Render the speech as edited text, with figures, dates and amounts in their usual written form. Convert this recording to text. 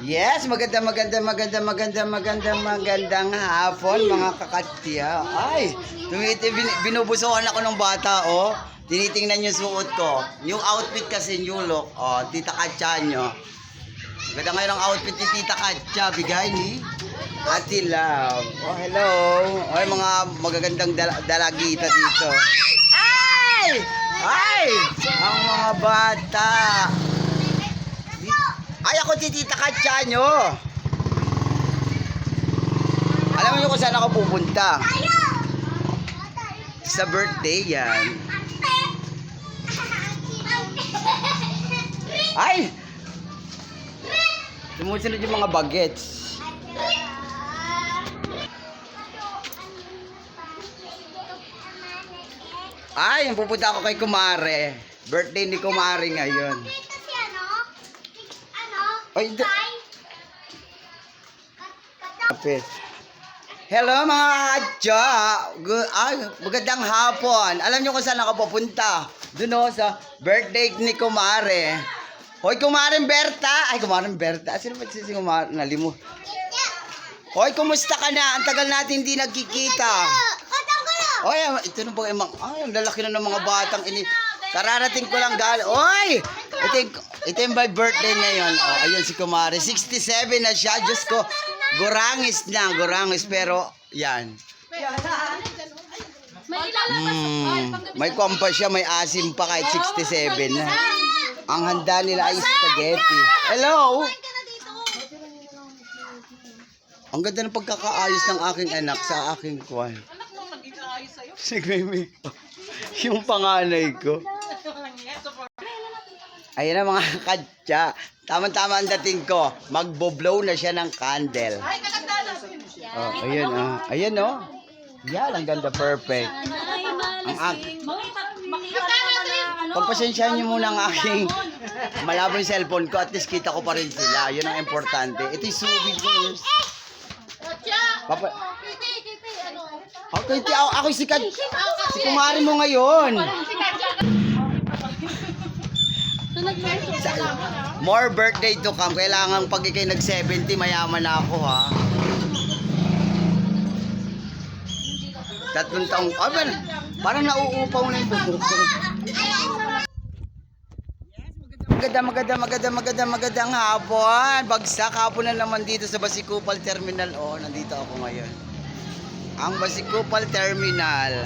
Yes, magandang hapon mga kakatya. Ay, binubusuhan ako ng bata, oh. Tinitingnan yung suot ko. Yung outfit kasi, new look. Oh, Tita Katya nyo. Maganda ngayon ang outfit ni Tita Katya. Bigay ni Ate Love. Oh, hello. Ay, mga magagandang dalagita dito. Ay! Ay! Ang mga bata. Ay, ako si Tita Katya nyo. Alam niyo kung saan ako pupunta? Sa birthday yan. Ay! Sumusunod yung mga bagets. Ay, pupunta ako kay Kumare. Birthday ni Kumare ngayon. Ay, hello mga katya. Ay, magandang hapon. Alam niyo kung saan ako pupunta? Doon sa birthday ni Kumare. Hoy, Kumareng Berta. Ay, Kumareng Berta. Sino ba si Kumare? Nalimut. Hoy, kumusta ka na? Ang tagal natin hindi nagkikita. Hoy, ito na po. Ay, ang lalaki na ng mga batang ini. Kararating ko lang gal. Hoy! Ito yung my birthday ngayon. Oh, ayun si Kumare. 67 na siya. Diyos ko. Gurangis na. Gurangis. Pero, yan. May kwampa siya. May asim pa kahit 67 na. Ang handa nila ay spaghetti. Hello! Ang ganda ng pagkakaayos ng aking anak sa aking kwan. Sige, yung panganay ko. Ayan na mga katya. Tama-tama ang dating ko. Magbo-blow na siya ng candle. Oh, ayan, ayan, oh. Yan, ang ganda. Perfect. Ang pagpasensyahan niyo muna ang aking malabo yung cellphone ko. At least kita ko pa rin sila. Yun ang importante. Ito yung subig ko. Okay, ako si Kumare mo ngayon. More birthday to come. Kailangan pag ikay nag-70, mayaman na ako, ha. 3 taong. Parang nauupaw na yung buhok ko. Magandang hapon. Bagsak hapon na naman dito sa Basikupal Terminal. Oh, nandito ako ngayon. Ang Basikupal Terminal.